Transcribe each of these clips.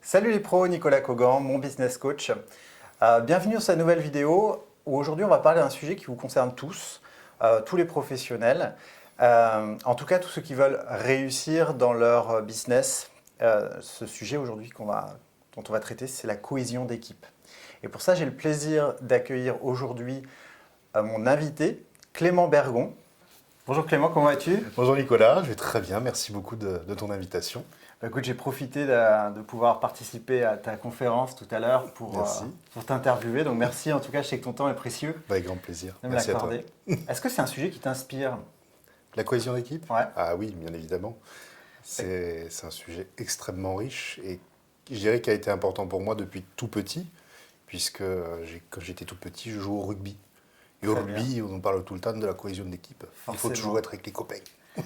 Salut les pros, Nicolas Cogan, mon business coach. Bienvenue sur cette nouvelle vidéo où aujourd'hui on va parler d'un sujet qui vous concerne tous, tous les professionnels, en tout cas tous ceux qui veulent réussir dans leur business. Ce sujet aujourd'hui dont on va traiter, c'est la cohésion d'équipe. Et pour ça, j'ai le plaisir d'accueillir aujourd'hui mon invité, Clément Bergon. Bonjour Clément, comment vas-tu? Bonjour Nicolas, je vais très bien, merci beaucoup de ton invitation. Écoute, j'ai profité de pouvoir participer à ta conférence tout à l'heure pour t'interviewer. Donc merci, en tout cas, je sais que ton temps est précieux. Avec grand plaisir, De me merci à toi. l'accorder. Est-ce que c'est un sujet qui t'inspire? La cohésion d'équipe? Ouais. Ah oui, bien évidemment. C'est un sujet extrêmement riche et je dirais qu'il a été important pour moi depuis tout petit, puisque quand j'étais tout petit, je jouais au rugby. Et au Très rugby, on parle tout le temps de la cohésion d'équipe. Il faut Forcément. toujours être avec les copains.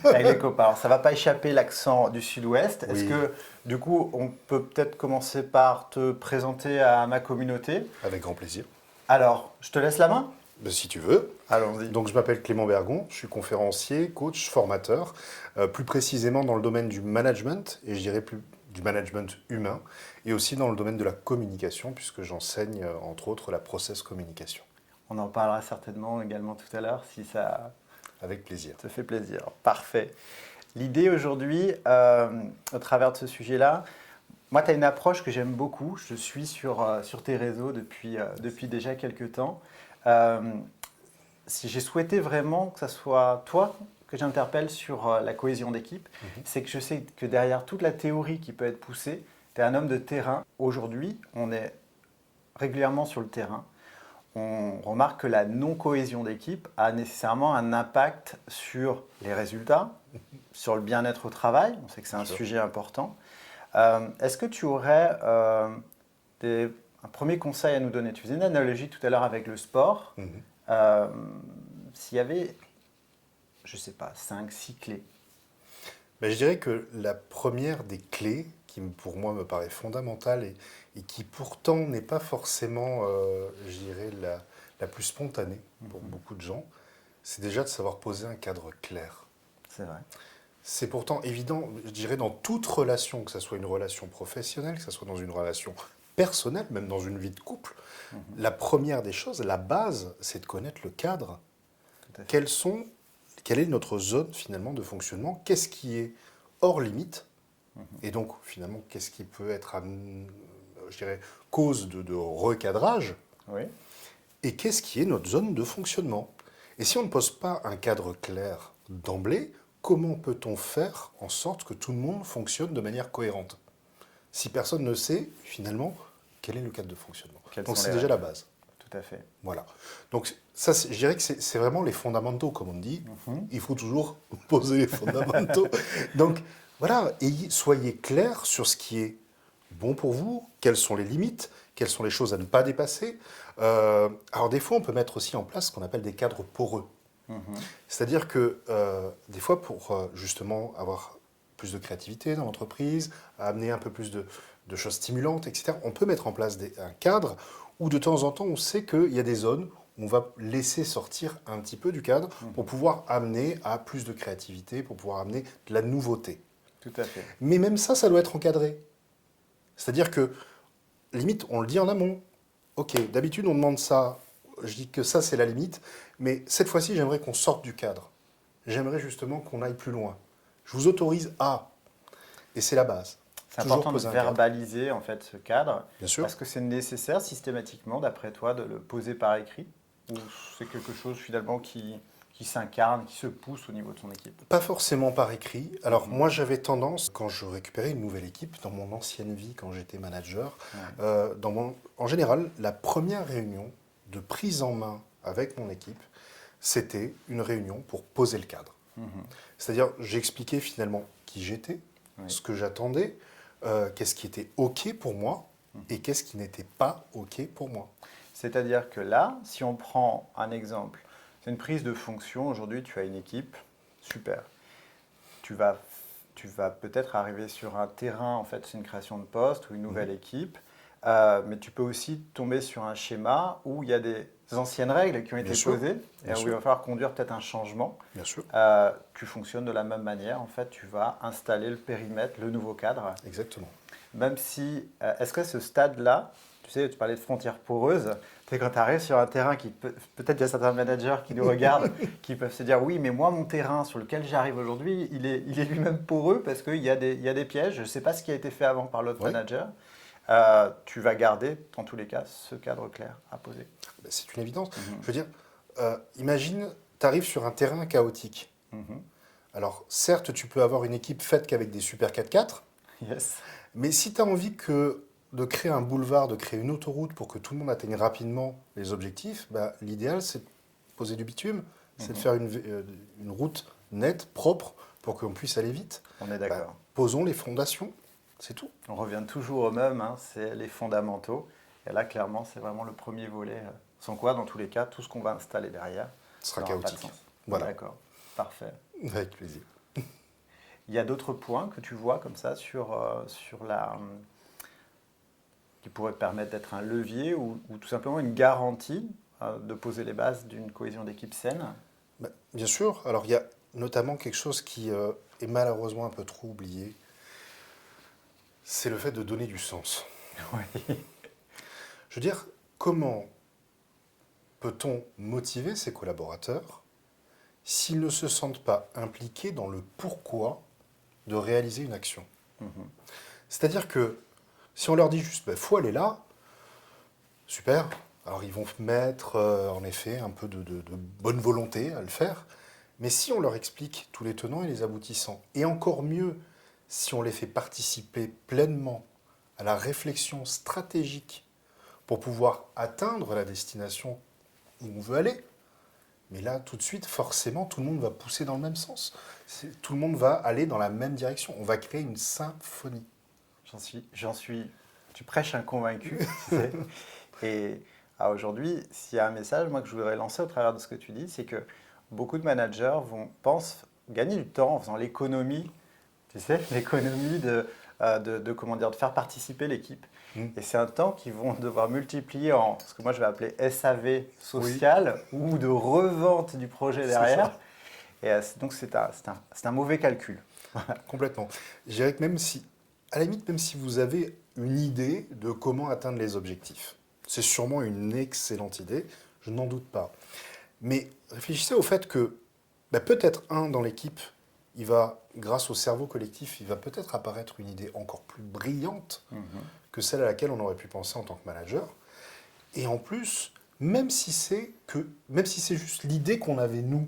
Avec les copains. Alors, ça ne va pas échapper l'accent du sud-ouest. Est-ce Oui. que, du coup, on peut peut-être commencer par te présenter à ma communauté? Avec grand plaisir. Alors, je te laisse la main? Ben, si tu veux. Allons-y. Donc je m'appelle Clément Bergon, je suis conférencier, coach, formateur, plus précisément dans le domaine du management, et je dirais plus du management humain, et aussi dans le domaine de la communication, puisque j'enseigne entre autres la process communication. On en parlera certainement également tout à l'heure si ça Avec plaisir. te fait plaisir. Parfait. L'idée aujourd'hui, au travers de ce sujet-là, moi, tu as une approche que j'aime beaucoup. Je suis sur tes réseaux depuis déjà quelques temps. Si j'ai souhaité vraiment que ce soit toi que j'interpelle sur la cohésion d'équipe, c'est que je sais que derrière toute la théorie qui peut être poussée, tu es un homme de terrain. Aujourd'hui, on est régulièrement sur le terrain. On remarque que la non-cohésion d'équipe a nécessairement un impact sur les résultats, sur le bien-être au travail. On sait que c'est un sujet important. Est-ce que tu aurais un premier conseil à nous donner? Tu faisais une analogie tout à l'heure avec le sport. S'il y avait, je ne sais pas, 5-6 clés. Ben, je dirais que la première des clés, qui pour moi me paraît fondamentale et qui pourtant n'est pas forcément, je dirais, la plus spontanée pour beaucoup de gens, c'est déjà de savoir poser un cadre clair. C'est vrai. C'est pourtant évident, je dirais, dans toute relation, que ce soit une relation professionnelle, que ce soit dans une relation personnelle, même dans une vie de couple, la première des choses, la base, c'est de connaître le cadre. Tout à fait. Quelle est notre zone finalement de fonctionnement? Qu'est-ce qui est hors limite? Et donc finalement, qu'est-ce qui peut être, je dirais, cause de recadrage? Oui. Et qu'est-ce qui est notre zone de fonctionnement? Et si on ne pose pas un cadre clair d'emblée, comment peut-on faire en sorte que tout le monde fonctionne de manière cohérente? Si personne ne sait, finalement, quel est le cadre de fonctionnement? Quelles Donc sont c'est les déjà la règles? base. Tout à fait. Voilà. Donc ça, je dirais que c'est vraiment les fondamentaux, comme on dit. Il faut toujours poser les fondamentaux. Donc voilà, et soyez clairs sur ce qui est bon pour vous, quelles sont les limites, quelles sont les choses à ne pas dépasser. Alors des fois, on peut mettre aussi en place ce qu'on appelle des cadres poreux. C'est-à-dire que des fois, pour justement avoir plus de créativité dans l'entreprise, amener un peu plus de choses stimulantes, etc., on peut mettre en place un cadre où de temps en temps, on sait qu'il y a des zones où on va laisser sortir un petit peu du cadre pour pouvoir amener à plus de créativité, pour pouvoir amener de la nouveauté. Tout à fait. Mais même ça doit être encadré. C'est-à-dire que, limite, on le dit en amont. Ok, d'habitude, on demande ça. Je dis que ça, c'est la limite. Mais cette fois-ci, j'aimerais qu'on sorte du cadre. J'aimerais justement qu'on aille plus loin. Je vous autorise à. Et c'est la base. C'est Toujours important de poser un cadre. verbaliser en fait ce cadre. Bien sûr. Est-ce que c'est nécessaire systématiquement, d'après toi, de le poser par écrit? Ou c'est quelque chose finalement qui s'incarne, qui se pousse au niveau de son équipe? Pas forcément par écrit. Alors moi j'avais tendance, quand je récupérais une nouvelle équipe, dans mon ancienne vie, quand j'étais manager, en général, la première réunion de prise en main avec mon équipe, c'était une réunion pour poser le cadre. C'est-à-dire, j'expliquais finalement qui j'étais, ce que j'attendais, qu'est-ce qui était OK pour moi et qu'est-ce qui n'était pas OK pour moi. C'est-à-dire que là, si on prend un exemple, c'est une prise de fonction. Aujourd'hui, tu as une équipe, super. Tu vas peut-être arriver sur un terrain, en fait, c'est une création de poste ou une nouvelle équipe, mais tu peux aussi tomber sur un schéma où il y a des anciennes règles qui ont été Bien sûr, posées et bien où il sûr. va falloir conduire peut-être un changement, Bien sûr, tu fonctionnes de la même manière. En fait, tu vas installer le périmètre, le nouveau cadre, exactement. même si, est-ce que ce stade-là, tu sais, tu parlais de frontières poreuses, tu sais, quand tu arrives sur un terrain qui peut-être il y a certains managers qui nous regardent, qui peuvent se dire, oui, mais moi, mon terrain sur lequel j'arrive aujourd'hui, il est lui-même poreux parce qu'il il y a des pièges, je ne sais pas ce qui a été fait avant par l'autre Oui. manager. Tu vas garder, dans tous les cas, ce cadre clair à poser. Ben, c'est une évidence. Mhm. Je veux dire, imagine, tu arrives sur un terrain chaotique. Mhm. Alors, certes, tu peux avoir une équipe faite qu'avec des super 4x4, Yes. mais si tu as envie de créer un boulevard, de créer une autoroute pour que tout le monde atteigne rapidement les objectifs, ben, l'idéal, c'est de poser du bitume, c'est de faire une route nette, propre, pour qu'on puisse aller vite. On est Ben, d'accord. posons les fondations, c'est tout. On revient toujours au même, hein, c'est les fondamentaux. Et là, clairement, c'est vraiment le premier volet. Sans quoi, dans tous les cas, tout ce qu'on va installer derrière Ce sera n'aura pas de chaotique. sens. Voilà, D'accord, parfait. avec plaisir. Il y a d'autres points que tu vois comme ça sur la, qui pourraient permettre d'être un levier ou tout simplement une garantie de poser les bases d'une cohésion d'équipe saine. Ben, bien sûr, alors il y a notamment quelque chose qui est malheureusement un peu trop oublié, c'est le fait de donner du sens. Oui. Je veux dire, comment peut-on motiver ses collaborateurs s'ils ne se sentent pas impliqués dans le pourquoi de réaliser une action? C'est-à-dire que si on leur dit juste, il faut aller là, super, alors ils vont mettre en effet un peu de bonne volonté à le faire, mais si on leur explique tous les tenants et les aboutissants, et encore mieux si on les fait participer pleinement à la réflexion stratégique pour pouvoir atteindre la destination où on veut aller, mais là, tout de suite, forcément, tout le monde va pousser dans le même sens. Tout le monde va aller dans la même direction. On va créer une symphonie. Tu prêches un convaincu, tu sais. Et aujourd'hui, s'il y a un message, moi, que je voudrais lancer au travers de ce que tu dis, c'est que beaucoup de managers pensent gagner du temps en faisant l'économie, tu sais, l'économie comment dire, de faire participer l'équipe. Et c'est un temps qu'ils vont devoir multiplier en ce que moi je vais appeler SAV social ou de revente du projet derrière. Et donc c'est un mauvais calcul. Complètement. Je dirais que même si, à la limite, même si vous avez une idée de comment atteindre les objectifs, c'est sûrement une excellente idée, je n'en doute pas. Mais réfléchissez au fait que peut-être dans l'équipe, il va, grâce au cerveau collectif, il va peut-être apparaître une idée encore plus brillante que celle à laquelle on aurait pu penser en tant que manager. Et en plus, même si c'est juste l'idée qu'on avait nous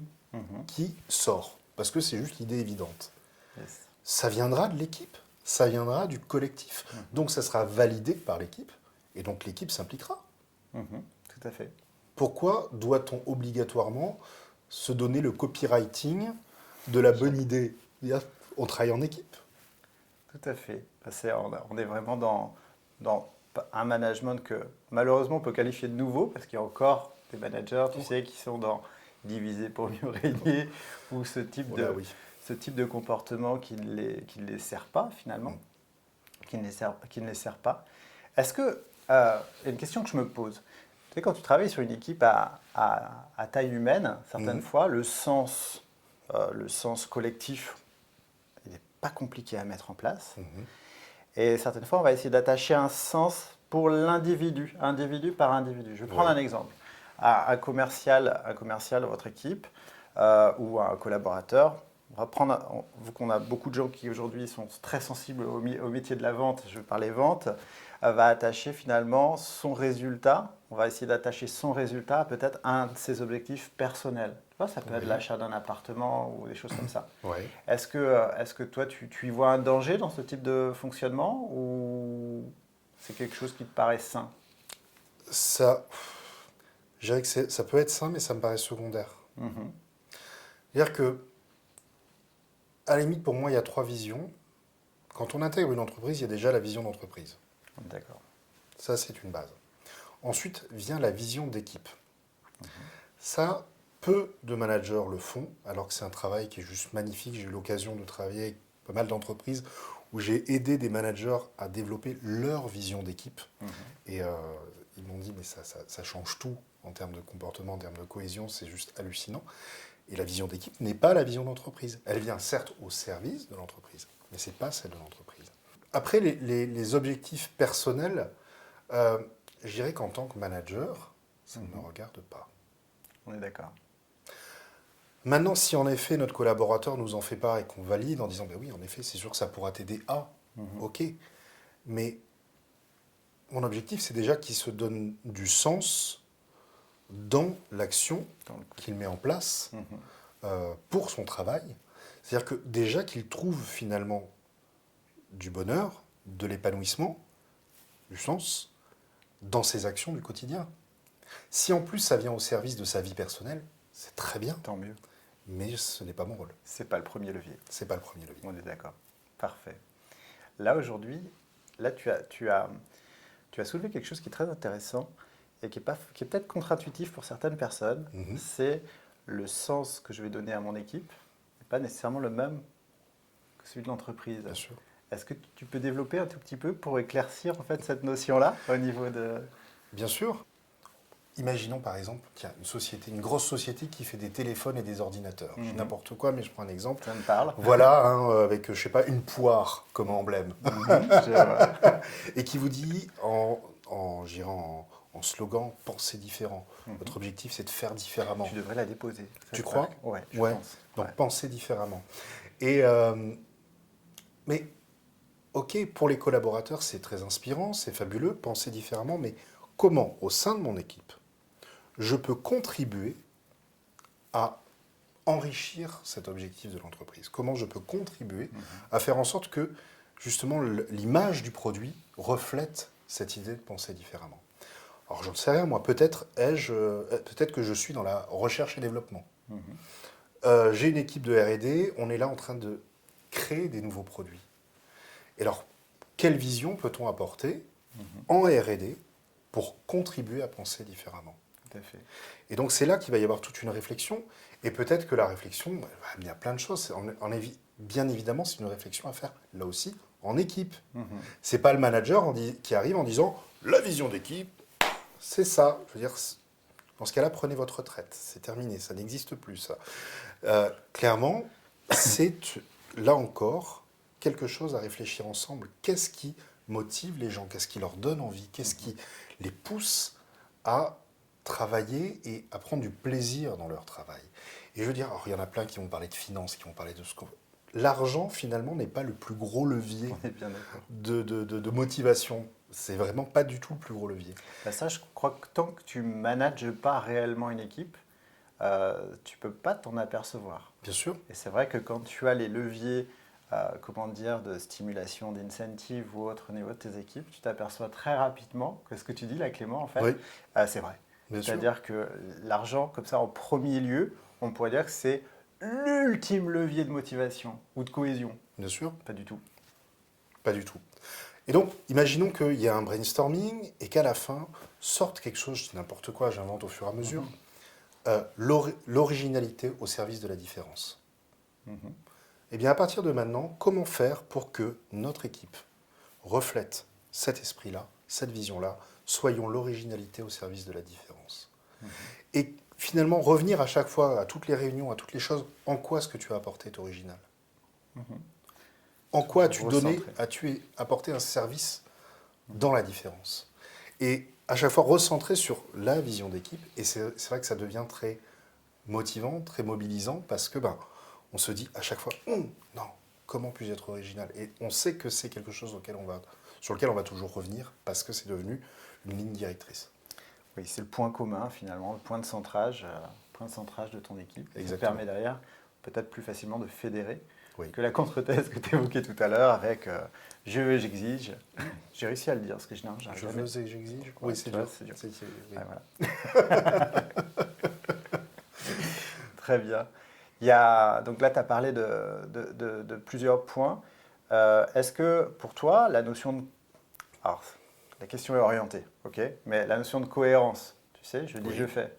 qui sort, parce que c'est juste l'idée évidente, Yes. ça viendra de l'équipe, ça viendra du collectif. Donc ça sera validé par l'équipe, et donc l'équipe s'impliquera. Tout à fait. Pourquoi doit-on obligatoirement se donner le copywriting de la bonne idée? On travaille en équipe. Tout à fait. On est vraiment dans un management que malheureusement on peut qualifier de nouveau parce qu'il y a encore des managers, tu sais, qui sont dans diviser pour mieux régner ou ce type de comportement qui ne les sert pas finalement, qui ne les sert pas. Est-ce que, il y a une question que je me pose, tu sais, quand tu travailles sur une équipe à taille humaine, certaines fois, le sens collectif, il n'est pas compliqué à mettre en place. Et certaines fois, on va essayer d'attacher un sens pour l'individu, individu par individu. Je vais prendre un exemple. Un commercial de votre équipe ou un collaborateur, vu qu'on a beaucoup de gens qui aujourd'hui sont très sensibles au métier de la vente, je parle des ventes, va attacher finalement son résultat, on va essayer d'attacher son résultat à peut-être un de ses objectifs personnels. Tu vois, ça peut être l'achat d'un appartement ou des choses comme ça. Est-ce que toi, tu y vois un danger dans ce type de fonctionnement ou c'est quelque chose qui te paraît sain? Ça, je dirais que ça peut être sain, mais ça me paraît secondaire. C'est-à-dire que, à la limite, pour moi, il y a 3 visions. Quand on intègre une entreprise, il y a déjà la vision d'entreprise. D'accord. Ça, c'est une base. Ensuite vient la vision d'équipe. Ça, peu de managers le font, alors que c'est un travail qui est juste magnifique. J'ai eu l'occasion de travailler avec pas mal d'entreprises où j'ai aidé des managers à développer leur vision d'équipe. Et ils m'ont dit, mais ça change tout en termes de comportement, en termes de cohésion, c'est juste hallucinant. Et la vision d'équipe n'est pas la vision d'entreprise. Elle vient certes au service de l'entreprise, mais ce n'est pas celle de l'entreprise. Après, les objectifs personnels, je dirais qu'en tant que manager, ça ne me regarde pas. On est d'accord. Maintenant, si en effet notre collaborateur nous en fait part et qu'on valide en disant, ben oui, en effet, c'est sûr que ça pourra t'aider à, ok. Mais mon objectif, c'est déjà qu'il se donne du sens dans l'action qu'il met en place pour son travail. C'est-à-dire que déjà qu'il trouve finalement du bonheur, de l'épanouissement, du sens dans ses actions du quotidien. Si en plus ça vient au service de sa vie personnelle, c'est très bien. Tant mieux. Mais ce n'est pas mon rôle. C'est pas le premier levier. C'est pas le premier levier. On est d'accord. Parfait. Là, aujourd'hui, là, tu as soulevé quelque chose qui est très intéressant et qui est peut-être contre-intuitif pour certaines personnes. C'est le sens que je vais donner à mon équipe n'est pas nécessairement le même que celui de l'entreprise. Bien sûr. Est-ce que tu peux développer un tout petit peu pour éclaircir en fait cette notion-là au niveau de... Bien sûr. Imaginons par exemple, tiens, une grosse société qui fait des téléphones et des ordinateurs. Je dis n'importe quoi, mais je prends un exemple. Ça me parle. Voilà, avec, je sais pas, une poire comme emblème. Et qui vous dit, en slogan, pensez différent. Votre objectif, c'est de faire différemment. Tu devrais la déposer. Tu crois? Ouais, je Ouais. pense. Donc, Ouais. pensez différemment. Et, mais, ok, pour les collaborateurs, c'est très inspirant, c'est fabuleux, penser différemment, mais comment, au sein de mon équipe, je peux contribuer à enrichir cet objectif de l'entreprise? Comment je peux contribuer à faire en sorte que, justement, l'image du produit reflète cette idée de penser différemment? Alors, j'en sais rien, moi, peut-être que je suis dans la recherche et développement. J'ai une équipe de R&D, on est là en train de créer des nouveaux produits. Et alors, quelle vision peut-on apporter en R&D pour contribuer à penser différemment? Tout à fait. Et donc, c'est là qu'il va y avoir toute une réflexion. Et peut-être que la réflexion va amener à plein de choses. Bien évidemment, c'est une réflexion à faire, là aussi, en équipe. C'est pas le manager qui arrive en disant « la vision d'équipe, c'est ça ». Je veux dire, dans ce cas-là, prenez votre retraite. C'est terminé, ça n'existe plus, ça. Clairement, c'est, là encore, quelque chose à réfléchir ensemble. Qu'est-ce qui motive les gens? Qu'est-ce qui leur donne envie? Qu'est-ce qui les pousse à travailler et à prendre du plaisir dans leur travail? Et je veux dire, alors, il y en a plein qui vont parler de finances, qui vont parler de ce qu'on... L'argent, finalement, n'est pas le plus gros levier On est bien d'accord. de motivation. C'est vraiment pas du tout le plus gros levier. Bah ça, je crois que tant que tu manages pas réellement une équipe, tu peux pas t'en apercevoir. Bien sûr. Et c'est vrai que quand tu as les leviers, comment dire, de stimulation, d'incentive ou autre au niveau de tes équipes, tu t'aperçois très rapidement que ce que tu dis là, Clément, en fait, Oui. C'est vrai. Bien sûr. C'est-à-dire que l'argent, comme ça, en premier lieu, on pourrait dire que c'est l'ultime levier de motivation ou de cohésion. Bien sûr. Pas du tout. Pas du tout. Et donc, imaginons qu'il y a un brainstorming et qu'à la fin, sorte quelque chose, je dis n'importe quoi, j'invente au fur et à mesure, l'originalité au service de la différence. Eh bien, à partir de maintenant, comment faire pour que notre équipe reflète cet esprit-là, cette vision-là, soyons l'originalité au service de la différence. Et finalement, revenir à chaque fois, à toutes les réunions, à toutes les choses, en quoi est-ce que tu as apporté est original? En quoi as-tu apporté un service dans la différence? Et à chaque fois recentrer sur la vision d'équipe. Et c'est vrai que ça devient très motivant, très mobilisant, parce que on se dit à chaque fois, non, comment puis-je être original? Et on sait que c'est quelque chose sur lequel on va toujours revenir, parce que c'est devenu une ligne directrice. Oui, c'est le point commun finalement, le point de centrage de ton équipe. Exactement. Ça permet derrière peut-être plus facilement de fédérer Oui. que la contre-thèse que tu évoquais tout à l'heure avec je veux, j'exige. J'ai réussi à le dire, parce que Je veux et j'exige. Oui, c'est dur. dur. C'est dur. Oui. Voilà. Très bien. Donc là, tu as parlé de plusieurs points. Est-ce que pour toi, la notion de... Alors, la question est orientée, ok, mais la notion de cohérence, tu sais, je dis Oui. je fais.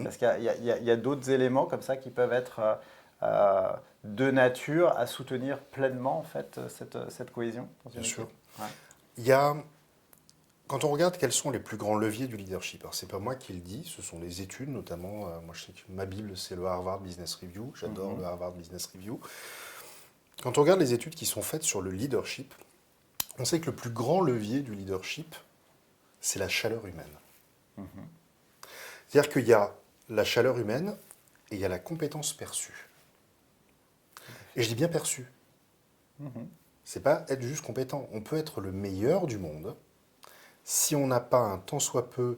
Parce qu'il y a d'autres éléments comme ça qui peuvent être de nature à soutenir pleinement en fait cette cohésion dans une Bien équipe. sûr. Ouais. Il y a, Quand on regarde quels sont les plus grands leviers du leadership, alors c'est pas moi qui le dis, ce sont les études notamment. Moi je sais que ma Bible c'est le Harvard Business Review, j'adore le Harvard Business Review. Quand on regarde les études qui sont faites sur le leadership, on sait que le plus grand levier du leadership, c'est la chaleur humaine. C'est-à-dire qu'il y a la chaleur humaine et il y a la compétence perçue. Et je dis bien perçue. C'est pas être juste compétent. On peut être le meilleur du monde si on n'a pas un tant soit peu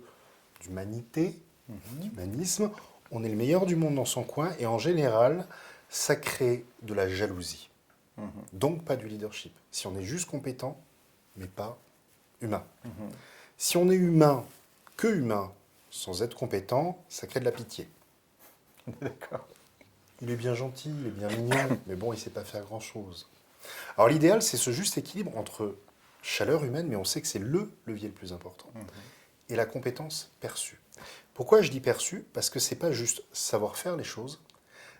d'humanité, d'humanisme. On est le meilleur du monde dans son coin et en général, ça crée de la jalousie. Donc pas du leadership. Si on est juste compétent, mais pas humain. Si on est humain, que humain, sans être compétent, ça crée de la pitié. D'accord. Il est bien gentil, il est bien mignon, mais bon, il ne sait pas faire grand-chose. Alors l'idéal, c'est ce juste équilibre entre chaleur humaine, mais on sait que c'est le levier le plus important, et la compétence perçue. Pourquoi je dis perçue? Parce que ce n'est pas juste savoir faire les choses,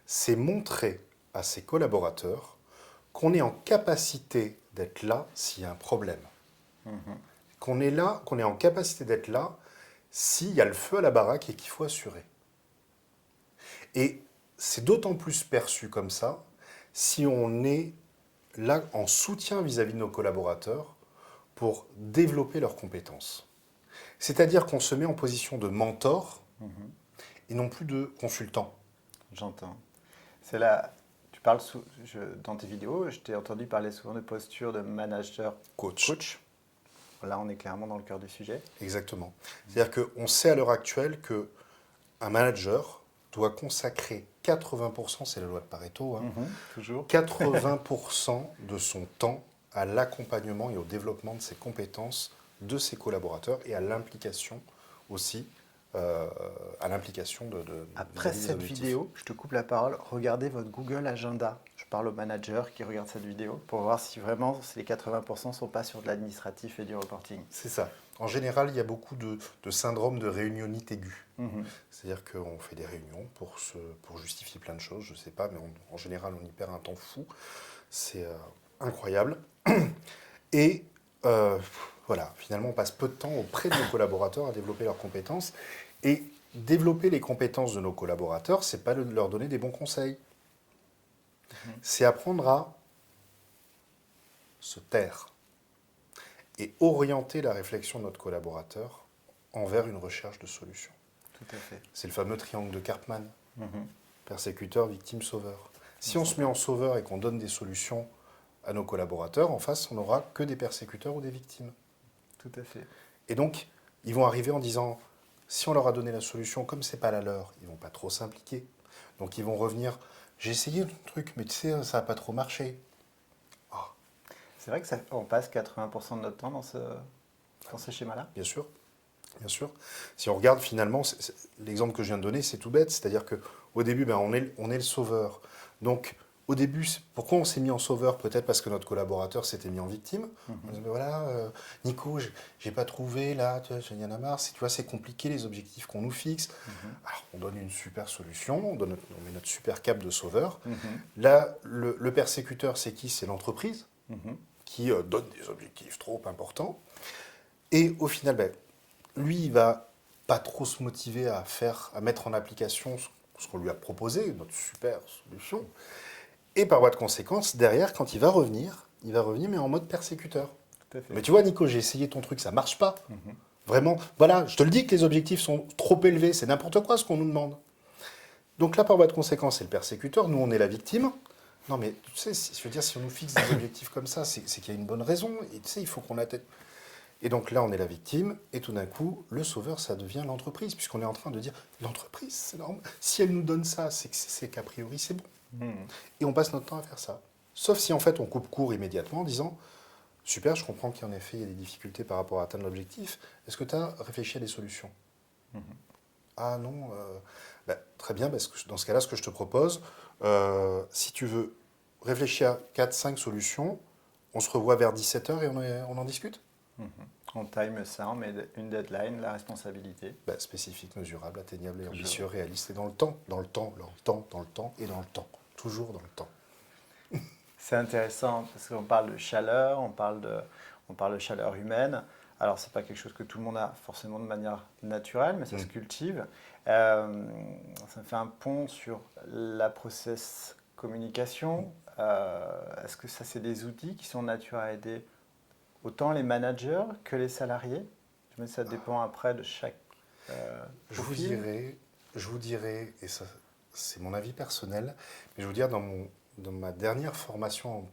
c'est montrer à ses collaborateurs qu'on est en capacité d'être là s'il y a un problème. Qu'on est là, qu'on est en capacité d'être là s'il y a le feu à la baraque et qu'il faut assurer. Et c'est d'autant plus perçu comme ça si on est là en soutien vis-à-vis de nos collaborateurs pour développer leurs compétences. C'est-à-dire qu'on se met en position de mentor et non plus de consultant. J'entends. C'est là, tu parles dans tes vidéos, je t'ai entendu parler souvent de posture de manager Coach. Là, on est clairement dans le cœur du sujet. Exactement. C'est-à-dire qu'on sait à l'heure actuelle qu'un manager doit consacrer 80%, c'est la loi de Pareto, Toujours. 80% de son temps à l'accompagnement et au développement de ses compétences de ses collaborateurs et à l'implication aussi, à l'implication Après vis-à-vis des cette objectifs. vidéo, je te coupe la parole, regardez votre Google Agenda. Je parle aux managers qui regardent cette vidéo pour voir si vraiment les 80% ne sont pas sur de l'administratif et du reporting. C'est ça. En général, il y a beaucoup de syndrome de réunionnite aiguë. C'est-à-dire qu'on fait des réunions pour justifier plein de choses, je ne sais pas, mais en général, on y perd un temps fou. C'est incroyable. Et voilà, finalement, on passe peu de temps auprès de nos collaborateurs à développer leurs compétences. Et développer les compétences de nos collaborateurs, c'est pas leur donner des bons conseils. C'est apprendre à se taire et orienter la réflexion de notre collaborateur envers une recherche de solutions. Tout à fait. C'est le fameux triangle de Karpman. Persécuteur, victime, sauveur. Si on se met en sauveur et qu'on donne des solutions à nos collaborateurs, en face, on n'aura que des persécuteurs ou des victimes. Tout à fait. Et donc, ils vont arriver en disant, si on leur a donné la solution, comme c'est pas la leur, ils vont pas trop s'impliquer. Donc ils vont revenir, j'ai essayé le truc, mais tu sais, ça n'a pas trop marché. C'est vrai que on passe 80% de notre temps dans ce schéma-là. Bien sûr, bien sûr. Si on regarde finalement, l'exemple que je viens de donner, c'est tout bête, c'est-à-dire qu'au début, on est le sauveur. Donc, au début, pourquoi on s'est mis en sauveur? Peut-être parce que notre collaborateur s'était mis en victime. On dit, voilà, Nico, j'ai pas trouvé, là, j'en ai marre, tu vois, c'est compliqué les objectifs qu'on nous fixe. Alors, on donne une super solution, on met notre super cape de sauveur. Là, le persécuteur, c'est qui? C'est l'entreprise qui donne des objectifs trop importants. Et au final, lui, il va pas trop se motiver à mettre en application ce qu'on lui a proposé, notre super solution. Et par voie de conséquence, derrière, quand il va revenir mais en mode persécuteur. Tout à fait. Mais tu vois, Nico, j'ai essayé ton truc, ça marche pas. Vraiment, voilà, je te le dis que les objectifs sont trop élevés, c'est n'importe quoi ce qu'on nous demande. Donc là, par voie de conséquence, c'est le persécuteur, nous, on est la victime. Non, mais tu sais, je veux dire, si on nous fixe des objectifs comme ça, c'est qu'il y a une bonne raison, et tu sais, il faut qu'on atteigne. Et donc là, on est la victime, et tout d'un coup, le sauveur, ça devient l'entreprise, puisqu'on est en train de dire, l'entreprise, c'est normal. Si elle nous donne ça, c'est qu'a priori, c'est bon. Et on passe notre temps à faire ça. Sauf si, en fait, on coupe court immédiatement en disant, super, je comprends qu'en effet, il y a des difficultés par rapport à atteindre l'objectif. Est-ce que tu as réfléchi à des solutions? Ah non, très bien, parce que dans ce cas-là, ce que je te propose, si tu veux réfléchir à 4-5 solutions, on se revoit vers 17h et on en discute. On time ça, on met une deadline, la responsabilité. Spécifique, mesurable, atteignable et ambitieux, réaliste et dans le temps, dans le temps, dans le temps, dans le temps et dans le temps. Toujours dans le temps. C'est intéressant parce qu'on parle de chaleur, on parle de chaleur humaine. Alors, ce n'est pas quelque chose que tout le monde a forcément de manière naturelle, mais ça se cultive. Ça fait un pont sur la process communication. Est-ce que ça, c'est des outils qui sont de nature à aider autant les managers que les salariés? Mais ça dépend après de chaque profil. Je vous dirais, et ça c'est mon avis personnel, mais je vous dire dans ma dernière formation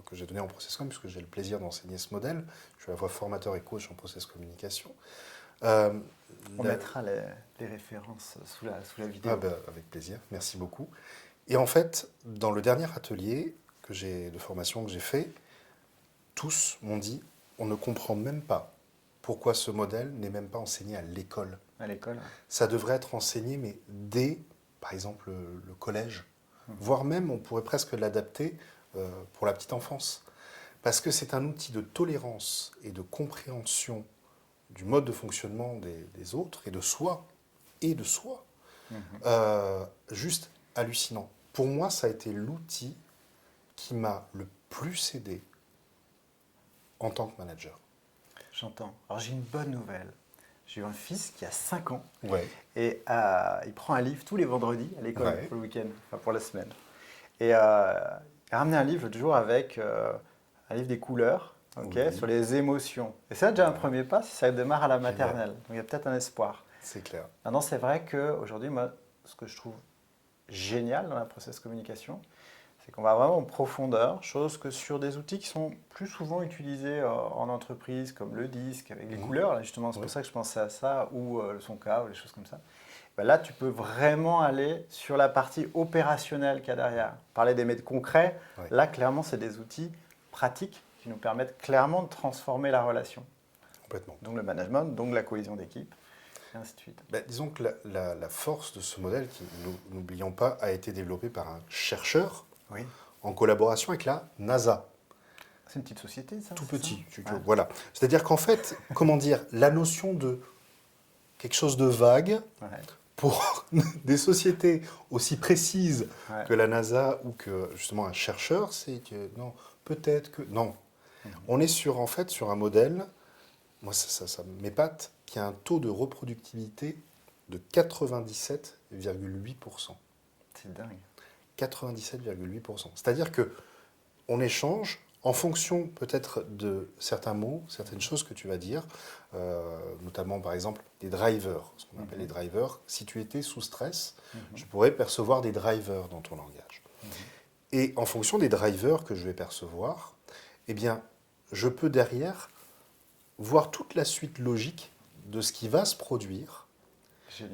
que j'ai donnée en process com, puisque j'ai le plaisir d'enseigner ce modèle, je suis à la fois formateur et coach en process communication. On mettra les références sous la vidéo. Ah ben, avec plaisir, merci beaucoup. Et en fait, dans le dernier atelier de formation que j'ai fait, tous m'ont dit, on ne comprend même pas pourquoi ce modèle n'est même pas enseigné à l'école. À l'école, ouais. Ça devrait être enseigné, mais dès, par exemple, le collège. Voire même, on pourrait presque l'adapter pour la petite enfance. Parce que c'est un outil de tolérance et de compréhension du mode de fonctionnement des autres et de soi. Juste hallucinant. Pour moi, ça a été l'outil qui m'a le plus aidé en tant que manager. J'entends. Alors j'ai une bonne nouvelle. J'ai eu un fils qui a 5 ans Ouais. et il prend un livre tous les vendredis à l'école Ouais. pour le week-end, enfin pour la semaine. Et il a ramené un livre l'autre jour avec un livre des couleurs, Oui. sur les émotions. Et c'est déjà un premier pas si ça démarre à la maternelle. Donc il y a peut-être un espoir. C'est clair. Maintenant, c'est vrai qu'aujourd'hui, moi, ce que je trouve génial dans la process communication, c'est qu'on va vraiment en profondeur, chose que sur des outils qui sont plus souvent utilisés en entreprise, comme le disque, avec les couleurs, là, justement, c'est pour ça que je pensais à ça, ou le son K, ou les choses comme ça. Ben là, tu peux vraiment aller sur la partie opérationnelle qu'il y a derrière. Parler des méthodes concrets, là, clairement, c'est des outils pratiques qui nous permettent clairement de transformer la relation. Complètement. Donc le management, donc la cohésion d'équipe, et ainsi de suite. Ben, disons que la force de ce modèle, qui, n'oublions pas, a été développé par un chercheur en collaboration avec la NASA. C'est une petite société, ça? Tout petit. Ouais. Voilà. C'est-à-dire qu'en fait, comment dire, la notion de quelque chose de vague pour des sociétés aussi précises que la NASA ou que justement un chercheur, c'est que non, peut-être que non. On est sur un modèle, moi ça m'épate, qui a un taux de reproductibilité de 97,8%. C'est dingue. 97,8%. C'est-à-dire que on échange en fonction peut-être de certains mots, certaines choses que tu vas dire, notamment par exemple des drivers, ce qu'on appelle les drivers. Si tu étais sous stress, je pourrais percevoir des drivers dans ton langage. Et en fonction des drivers que je vais percevoir, eh bien, je peux derrière voir toute la suite logique de ce qui va se produire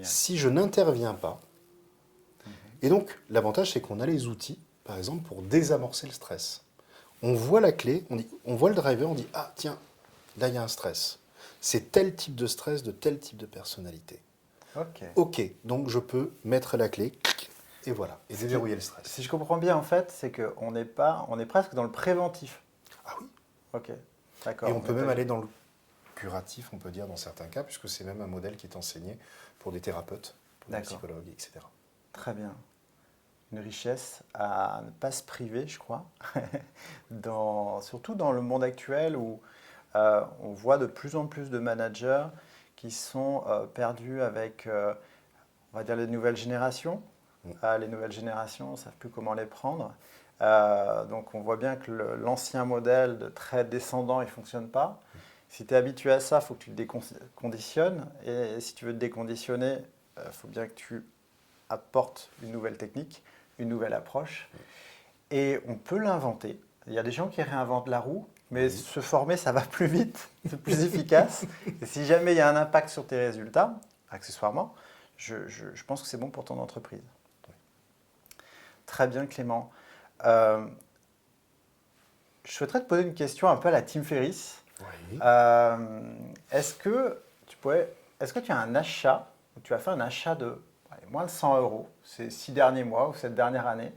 si je n'interviens pas. Et donc, l'avantage, c'est qu'on a les outils, par exemple, pour désamorcer le stress. On voit la clé, on voit le driver, on dit « Ah, tiens, là, il y a un stress. C'est tel type de stress de tel type de personnalité. » Ok, donc je peux mettre la clé, et voilà, et déverrouiller le stress. Si je comprends bien, en fait, c'est qu'on est presque dans le préventif. Ah oui. Ok, d'accord. Et on peut même aller dans le curatif, on peut dire, dans certains cas, puisque c'est même un modèle qui est enseigné pour des thérapeutes, pour des psychologues, etc. Très bien. Une richesse à ne pas se priver, je crois, surtout dans le monde actuel où on voit de plus en plus de managers qui sont perdus avec, on va dire, les nouvelles générations. Les nouvelles générations ne savent plus comment les prendre. Donc on voit bien que l'ancien modèle de très descendant, il ne fonctionne pas. Si tu es habitué à ça, il faut que tu le déconditionnes. Et si tu veux te déconditionner, il faut bien que tu apportes une nouvelle technique, une nouvelle approche. Et on peut l'inventer. Il y a des gens qui réinventent la roue, mais se former, ça va plus vite, c'est plus efficace. Et si jamais il y a un impact sur tes résultats, accessoirement, je pense que c'est bon pour ton entreprise. Très bien, Clément. Je souhaiterais te poser une question un peu à la Tim Ferriss. Oui. Est-ce que tu as un achat, ou tu as fait un achat de moins de 100 € ces 6 derniers mois ou cette dernière année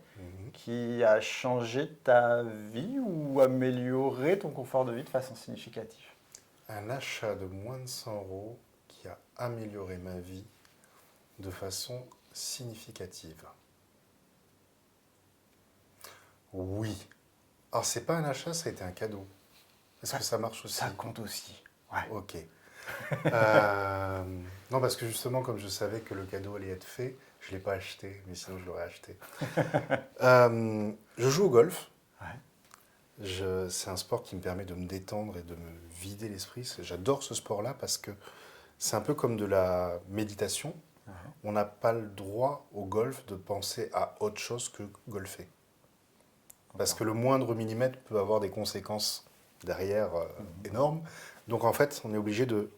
qui a changé ta vie ou amélioré ton confort de vie de façon significative? Un achat de moins de 100 € qui a amélioré ma vie de façon significative. Oui. Alors, c'est pas un achat, ça a été un cadeau. Est-ce que ça marche aussi? Ça compte aussi. Ouais. Ok. Non, parce que justement, comme je savais que le cadeau allait être fait, je ne l'ai pas acheté, mais sinon je l'aurais acheté. Je joue au golf. Ouais. C'est un sport qui me permet de me détendre et de me vider l'esprit. J'adore ce sport-là parce que c'est un peu comme de la méditation. Ouais. On n'a pas le droit au golf de penser à autre chose que golfer. Parce que le moindre millimètre peut avoir des conséquences derrière énormes. Donc en fait, on est obligé de...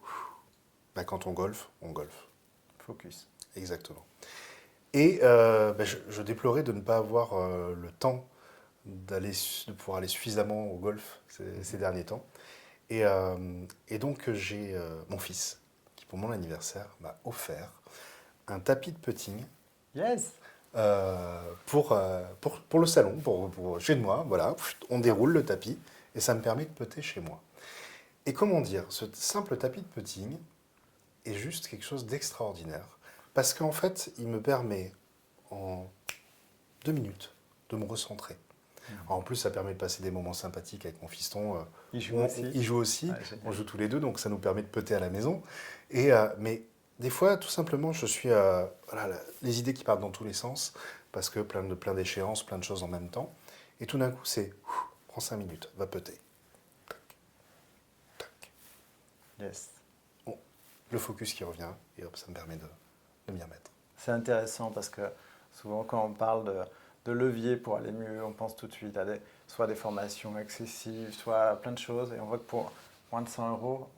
Bah, quand on golfe, on golfe. Focus. Exactement. Et bah, je déplorais de ne pas avoir le temps de pouvoir aller suffisamment au golf ces derniers temps. Et donc j'ai mon fils, qui pour mon anniversaire m'a offert un tapis de putting Yes. pour le salon, pour chez moi. Voilà, on déroule le tapis et ça me permet de putter chez moi. Et comment dire, ce simple tapis de putting est juste quelque chose d'extraordinaire parce qu'en fait, il me permet en 2 minutes de me recentrer. En plus, ça permet de passer des moments sympathiques avec mon fiston. Il joue aussi. Il joue aussi, Ouais, génial. on joue tous les deux, donc ça nous permet de putter à la maison. Mais des fois, tout simplement, je suis voilà, les idées qui partent dans tous les sens, parce que plein d'échéances, plein de choses en même temps. Et tout d'un coup, c'est, prends 5 minutes, va putter. Tac, tac. Yes. Bon, le focus qui revient, et hop, ça me permet de m'y remettre. C'est intéressant parce que souvent quand on parle de levier pour aller mieux, on pense tout de suite à soit des formations excessives, soit à plein de choses. Et on voit que pour moins de 100 euros,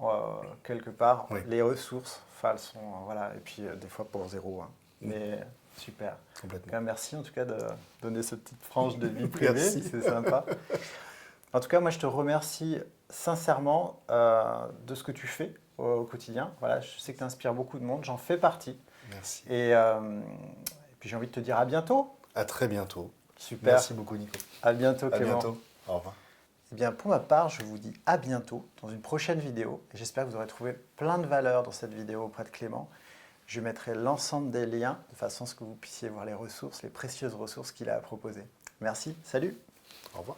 quelque part, Oui. les ressources, elles sont, voilà. Et puis des fois pour zéro. Hein. Mais super. Complètement. Merci en tout cas de donner cette petite franche de vie privée, Merci. c'est sympa. En tout cas, moi je te remercie sincèrement de ce que tu fais au quotidien. Voilà, je sais que tu inspires beaucoup de monde, j'en fais partie. Merci. Et puis j'ai envie de te dire à bientôt. À très bientôt. Super. Merci beaucoup, Nico. À bientôt, À Clément. bientôt. Au revoir. Eh bien, pour ma part, je vous dis à bientôt dans une prochaine vidéo. Et j'espère que vous aurez trouvé plein de valeur dans cette vidéo auprès de Clément. Je mettrai l'ensemble des liens de façon à ce que vous puissiez voir les ressources, les précieuses ressources qu'il a à proposer. Merci, salut. Au revoir.